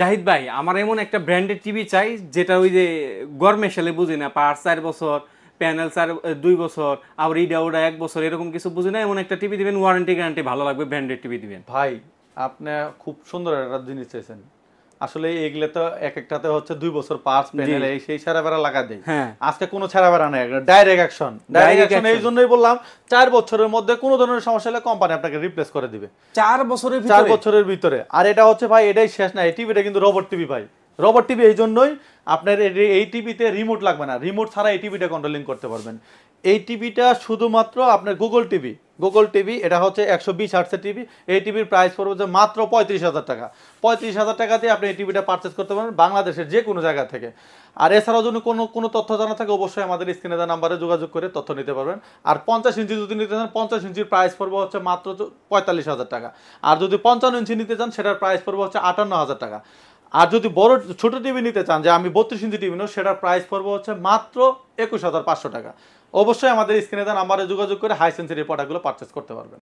জাহিদ ভাই, আমার এমন একটা ব্র্যান্ডেড টিভি চাই যেটা ওই যে গরমে সালে বুঝি না, পাঁচ 4 বছর, প্যানেল 2 বছর, আবার ইডা ওটা 1 বছর, এরকম কিছু বুঝি না। এমন একটা টিভি দিবেন, ওয়ারেন্টি গ্যারান্টি ভালো লাগবে, ব্র্যান্ডেড টিভি দিবেন। ভাই আপনি খুব সুন্দর একটা জিনিস চাইছেন। আসলে এগুলো তো এক একটাতে হচ্ছে 2 বছর পার্টস জি, প্যানেল এই সেই ছাড়া বেড়া লাগা দেয়। হ্যাঁ, আজকে কোনো ছাড়া বেড়া নাই, direct action. Direct direct action এই অ্যাকশন। জন্যই বললাম 4 বছরের মধ্যে কোনো ধরনের সমস্যা হলে কোম্পানি আপনাকে রিপ্লেস করে দিবে 4 বছরের 4 ভিতরে? বছরের ভিতরে। আর এটা হচ্ছে ভাই এটাই শেষ না, এই টিভিটা কিন্তু রোবট টিভি ভাই। রোবট টিভি এই জন্যই আপনার এই টিভিতে রিমোট লাগবে না, রিমোট ছাড়া এই টিভিটা কন্ট্রোলিং করতে পারবেন। এই টিভিটা শুধুমাত্র আপনার গুগল টিভি, এটা হচ্ছে 120 হার্টসের টিভি। এই টিভির প্রাইস পড়বে যে মাত্র 35,000 টাকা। 35,000 টাকা দিয়ে আপনি এই টিভিটা পারচেস করতে পারেন বাংলাদেশের যে কোনো জায়গা থেকে। আর এছাড়াও যদি কোনো কোনো তথ্য জানা থাকে অবশ্যই আমাদের স্ক্রিনে দেওয়া নাম্বারে যোগাযোগ করে তথ্য নিতে পারবেন। আর 50 ইঞ্চি যদি নিতে চান, 50 ইঞ্চির প্রাইস পড়বে হচ্ছে মাত্র 45,000 টাকা। আর যদি 55 ইঞ্চি নিতে চান সেটার প্রাইস পড়বে হচ্ছে 58,000 টাকা। আর যদি বড় ছোট টিভি নিতে চান, যে আমি 32 ইঞ্চি টিভি নেব, সেটার প্রাইস পড়বে হচ্ছে মাত্র 21,500 টাকা। অবশ্যই আমাদের স্ক্রিনে দেওয়া নাম্বারে যোগাযোগ করে হাই সেন্সিটিভ প্রোডাক্টগুলো পারচেস করতে পারবেন।